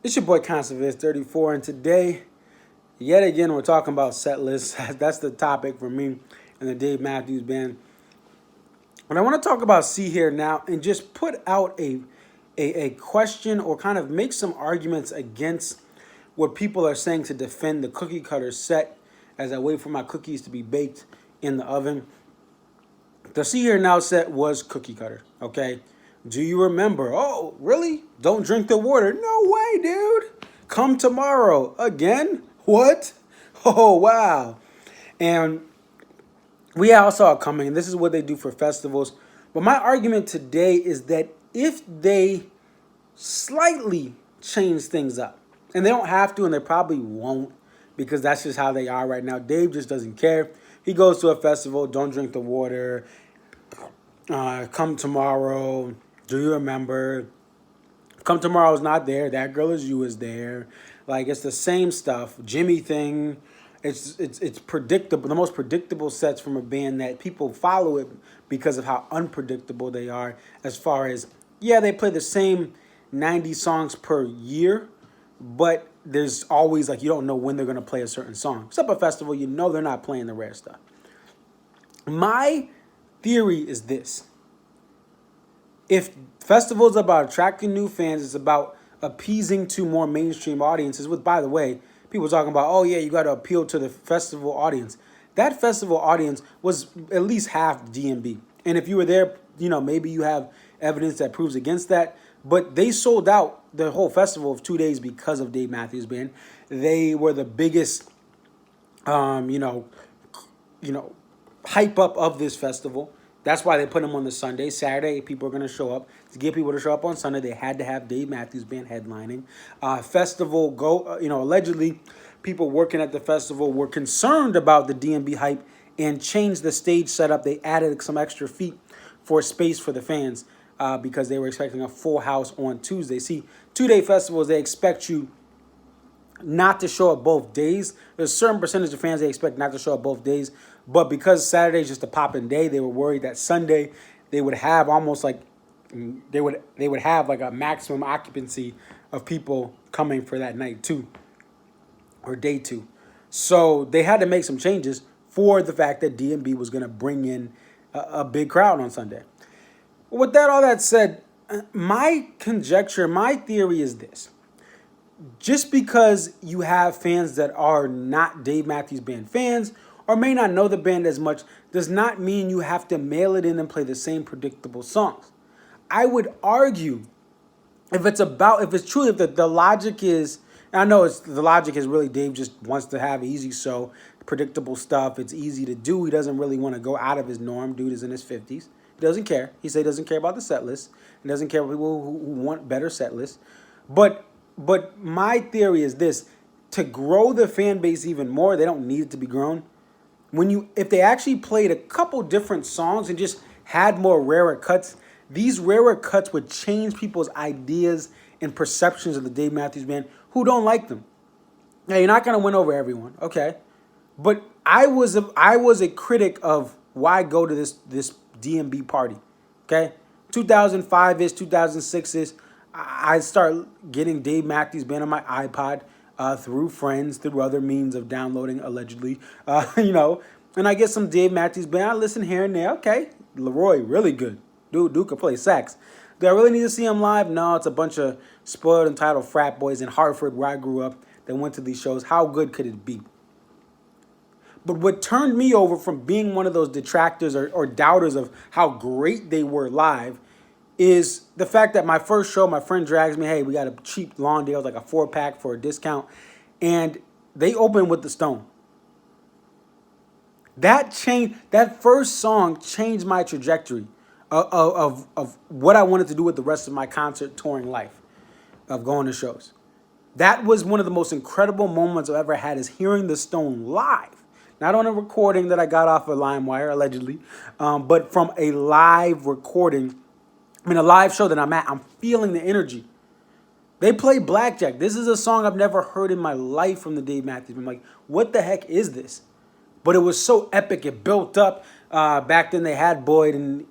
It's your boy Conservative34, and today, yet again, we're talking about set lists. That's the topic for me and the Dave Matthews Band. And I want to talk about See Here Now and just put out a question or kind of make some arguments against what people are saying to defend the cookie cutter set as I wait for my cookies to be baked in the oven. The See Here Now set was cookie cutter, okay? Do you remember? Oh, really? Don't drink the water. No way, dude. Come tomorrow. Again? What? Oh, wow. And we all saw it coming. This is what they do for festivals. But my argument today is that if they slightly change things up, and they don't have to, and they probably won't, because that's just how they are right now. Dave just doesn't care. He goes to a festival, don't drink the water, come tomorrow, do you remember? Come tomorrow's not there. That girl is you is there. Like, it's the same stuff. Jimmy thing. It's predictable. The most predictable sets from a band that people follow it because of how unpredictable they are. As far as, yeah, they play the same 90 songs per year, but there's always, like, you don't know when they're going to play a certain song. Except a festival, you know they're not playing the rare stuff. My theory is this. If festivals are about attracting new fans, it's about appeasing to more mainstream audiences, with, by the way, people talking about, oh, yeah, you got to appeal to the festival audience. That festival audience was at least half DMB. And if you were there, you know, maybe you have evidence that proves against that. But they sold out the whole festival of 2 days because of Dave Matthews Band. They were the biggest, hype up of this festival. That's why they put them on the Sunday. Saturday, people are going to show up. To get people to show up on Sunday, they had to have Dave Matthews Band headlining. Allegedly, people working at the festival were concerned about the DMB hype and changed the stage setup. They added some extra feet for space for the fans because they were expecting a full house on Tuesday. See, 2-day festivals, they expect you not to show up both days. There's a certain percentage of fans they expect not to show up both days. But because Saturday is just a popping day, they were worried that Sunday they would have almost like they would have like a maximum occupancy of people coming for that night too, or day two. So they had to make some changes for the fact that DMB was going to bring in a big crowd on Sunday. With all that said, my conjecture, my theory is this. Just because you have fans that are not Dave Matthews Band fans or may not know the band as much does not mean you have to mail it in and play the same predictable songs. I would argue if the logic is, and I know the logic is really Dave just wants to have easy show, predictable stuff. It's easy to do. He doesn't really want to go out of his norm. Dude is in his 50s. He doesn't care. He said he doesn't care about the set list. He doesn't care about people who want better set lists. But my theory is this: to grow the fan base even more, they don't need it to be grown. If they actually played a couple different songs and just had more rarer cuts, these rarer cuts would change people's ideas and perceptions of the Dave Matthews Band who don't like them. Now, you're not going to win over everyone, okay? But I was a critic of why go to this DMB party, okay? 2005-ish, 2006-ish, I start getting Dave Matthews Band on my iPod through friends, through other means of downloading, allegedly, and I get some Dave Matthews Band. I listen here and there. Okay, Leroy, really good. Dude could play sax. Do I really need to see him live? No, it's a bunch of spoiled, entitled frat boys in Hartford, where I grew up, that went to these shows. How good could it be? But what turned me over from being one of those detractors or doubters of how great they were live is the fact that my first show, my friend drags me, hey, we got a cheap lawn deal, like a 4-pack for a discount, and they opened with The Stone. That first song changed my trajectory of what I wanted to do with the rest of my concert touring life, of going to shows. That was one of the most incredible moments I've ever had, is hearing The Stone live. Not on a recording that I got off of LimeWire, allegedly, but from a live recording. A live show that I'm at, I'm feeling the energy. They play Blackjack. This is a song I've never heard in my life from the Dave Matthews. I'm like, what the heck is this? But it was so epic. It built up. Back then they had Boyd, and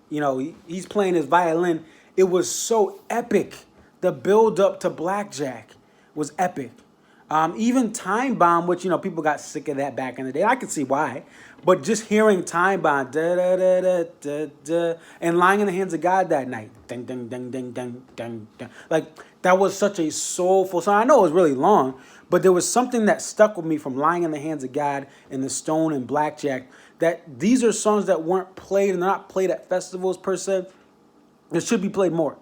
he's playing his violin. It was so epic. The build up to Blackjack was epic. Even Time Bomb, which people got sick of that back in the day. I can see why, but just hearing Time Bomb, da da da da da da, and Lying in the Hands of God that night, ding ding ding ding ding ding ding, like that was such a soulful song. I know it was really long, but there was something that stuck with me from Lying in the Hands of God and The Stone and Blackjack. That these are songs that weren't played and they're not played at festivals per se. It should be played more.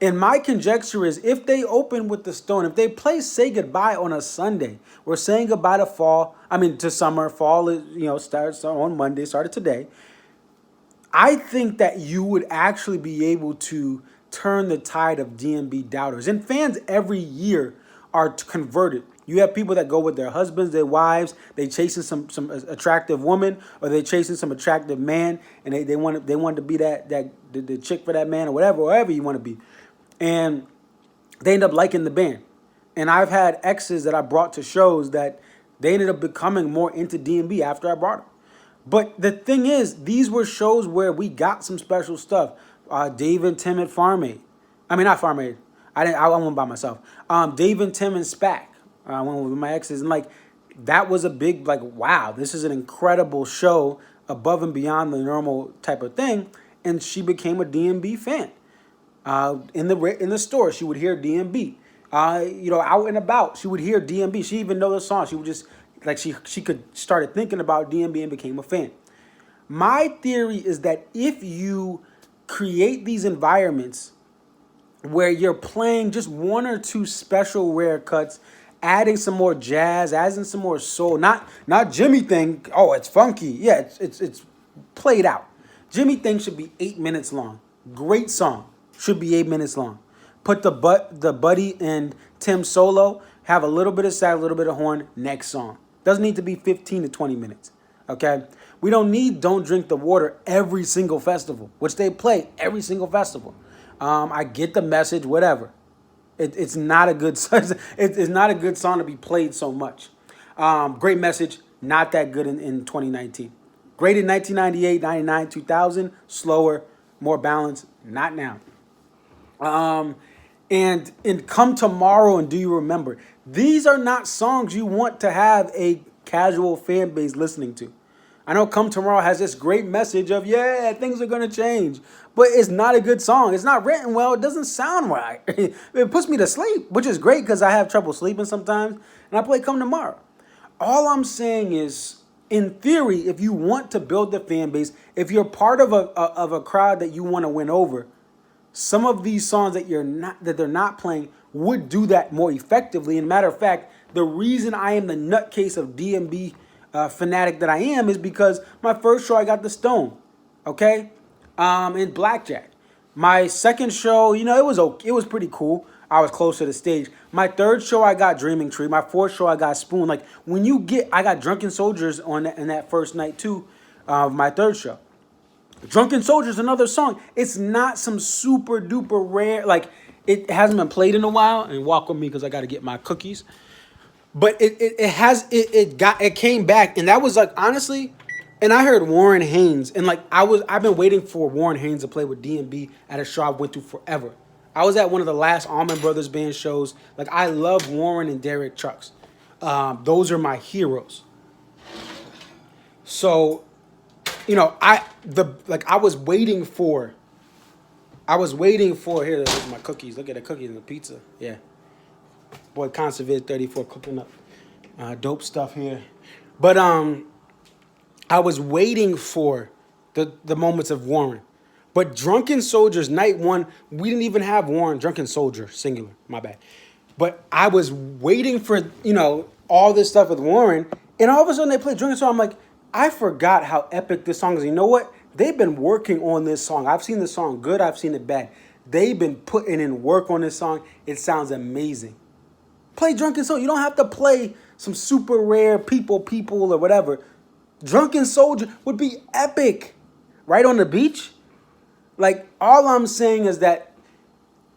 And my conjecture is if they open with The Stone, if they play Say Goodbye on a Sunday, we're saying goodbye to fall, to summer. Fall is, starts on Monday, started today. I think that you would actually be able to turn the tide of DMB doubters. And fans every year are converted. You have people that go with their husbands, their wives, they chasing some attractive woman, or they chasing some attractive man, and they want to be the chick for that man, or whatever you want to be. And they end up liking the band. And I've had exes that I brought to shows that they ended up becoming more into DMB after I brought them. But the thing is, these were shows where we got some special stuff. Dave and Tim at Farm Aid. Not Farm Aid. I went by myself. Dave and Tim and SPAC. I went with my exes. And that was a big, wow, this is an incredible show above and beyond the normal type of thing. And she became a DMB fan. In the store, she would hear DMB. Out and about, she would hear DMB. She even know the song. She would just she could started thinking about DMB and became a fan. My theory is that if you create these environments where you're playing just one or two special rare cuts, adding some more jazz, adding some more soul, not Jimmy thing. Oh, it's funky. Yeah, it's played out. Jimmy thing should be 8 minutes long. Great song. Should be 8 minutes long. Put the Buddy and Tim solo, have a little bit of sax, a little bit of horn, next song. Doesn't need to be 15 to 20 minutes. Okay? We don't need Don't Drink the Water every single festival, which they play every single festival. I get the message, whatever. It's not a good it's not a good song to be played so much. Great message, not that good in 2019. Great in 1998, 99, 2000, slower, more balanced, not now. And Come Tomorrow and Do You Remember? These are not songs you want to have a casual fan base listening to. I know Come Tomorrow has this great message of, yeah, things are going to change. But it's not a good song. It's not written well. It doesn't sound right. It puts me to sleep, which is great because I have trouble sleeping sometimes. And I play Come Tomorrow. All I'm saying is, in theory, if you want to build the fan base, if you're part of a crowd that you want to win over, some of these songs that they're not playing would do that more effectively. And matter of fact, the reason I am the nutcase of DMB fanatic that I am is because my first show I got The Stone, okay, in Blackjack. My second show, it was pretty cool. I was close to the stage. My third show I got Dreaming Tree. My fourth show I got Spoon. I got Drunken Soldiers in that first night too, my third show. Drunken Soldiers, another song. It's not some super duper rare, it hasn't been played in a while. And walk with me because I got to get my cookies. But it came back, and that was honestly, and I heard Warren Haynes, and I've been waiting for Warren Haynes to play with DMB at a show I went to forever. I was at one of the last Allman Brothers Band shows. I love Warren and Derek Trucks. Those are my heroes. So, I was waiting for here. There's my cookies. Look at the cookies and the pizza. Yeah. Boy, Conservative 34 cooking up dope stuff here. But I was waiting for the moments of Warren. But Drunken Soldiers, night one, we didn't even have Warren, Drunken Soldier, singular, my bad. But I was waiting for, all this stuff with Warren, and all of a sudden they played Drunken Soldier. I'm like, I forgot how epic this song is. You know what? They've been working on this song. I've seen the song good, I've seen it bad. They've been putting in work on this song. It sounds amazing. Play Drunken Soldier. You don't have to play some super rare people or whatever. Drunken Soldier would be epic. Right on the beach. All I'm saying is that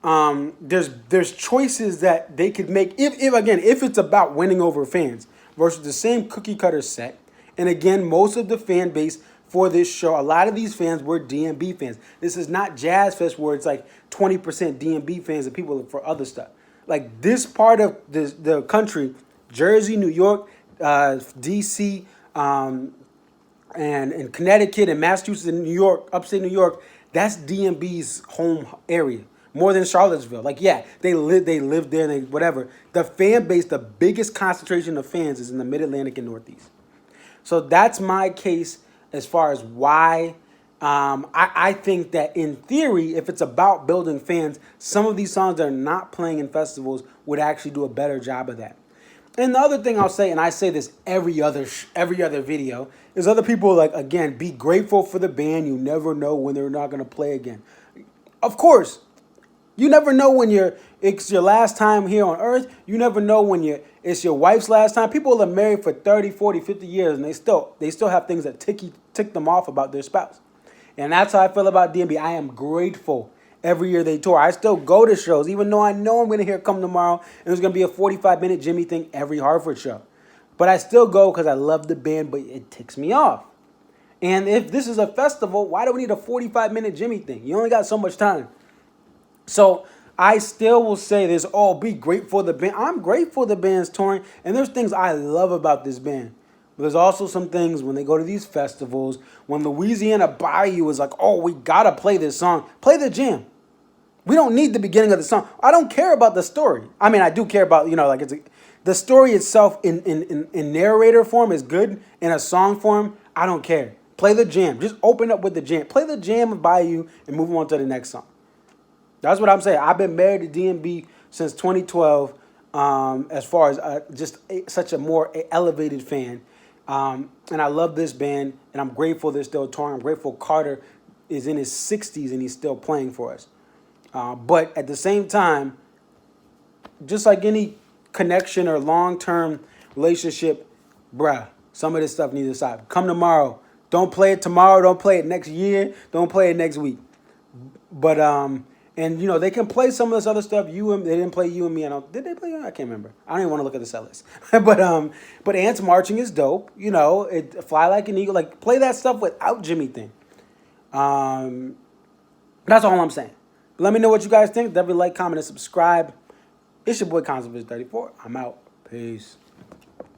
there's choices that they could make if it's about winning over fans versus the same cookie cutter set. And again, most of the fan base for this show, a lot of these fans were DMB fans. This is not Jazz Fest where it's 20% DMB fans and people for other stuff. Like this part of the country, Jersey, New York, D.C., and Connecticut and Massachusetts and New York, upstate New York, that's DMB's home area. More than Charlottesville. Like, yeah, they live there and they whatever. The fan base, the biggest concentration of fans is in the Mid Atlantic and Northeast. So that's my case as far as why I think that in theory, if it's about building fans, some of these songs that are not playing in festivals would actually do a better job of that. And the other thing I'll say, and I say this every other video, is other people like again be grateful for the band. You never know when they're not going to play again. Of course, you never know when it's your last time here on earth. You never know when it's your wife's last time. People are married for 30, 40, 50 years and they still have things that tick them off about their spouse. And that's how I feel about DMB. I am grateful every year they tour. I still go to shows even though I know I'm going to hear Come Tomorrow and there's going to be a 45-minute Jimmy thing every Hartford show. But I still go because I love the band, but it ticks me off. And if this is a festival, why do we need a 45-minute Jimmy thing? You only got so much time. So I still will say this, be grateful for the band. I'm grateful the band's touring, and there's things I love about this band. But there's also some things when they go to these festivals, when Louisiana Bayou is like, we got to play this song. Play the jam. We don't need the beginning of the song. I don't care about the story. I mean, I do care about, the story itself in narrator form is good. In a song form, I don't care. Play the jam. Just open up with the jam. Play the jam of Bayou and move on to the next song. That's what I'm saying. I've been married to DMB since 2012 as far as such a more elevated fan. And I love this band, and I'm grateful they're still touring. I'm grateful Carter is in his 60s and he's still playing for us. But at the same time, just like any connection or long-term relationship, some of this stuff needs to stop. Come tomorrow. Don't play it tomorrow. Don't play it next year. Don't play it next week. But and they can play some of this other stuff. They didn't play You and Me. Did they play You? I can't remember. I don't even want to look at the set list. but Ants Marching is dope. It Fly Like an Eagle. Like play that stuff without Jimmy thing. That's all I'm saying. But let me know what you guys think. Definitely like, comment, and subscribe. It's your boy Conservation 34. I'm out. Peace.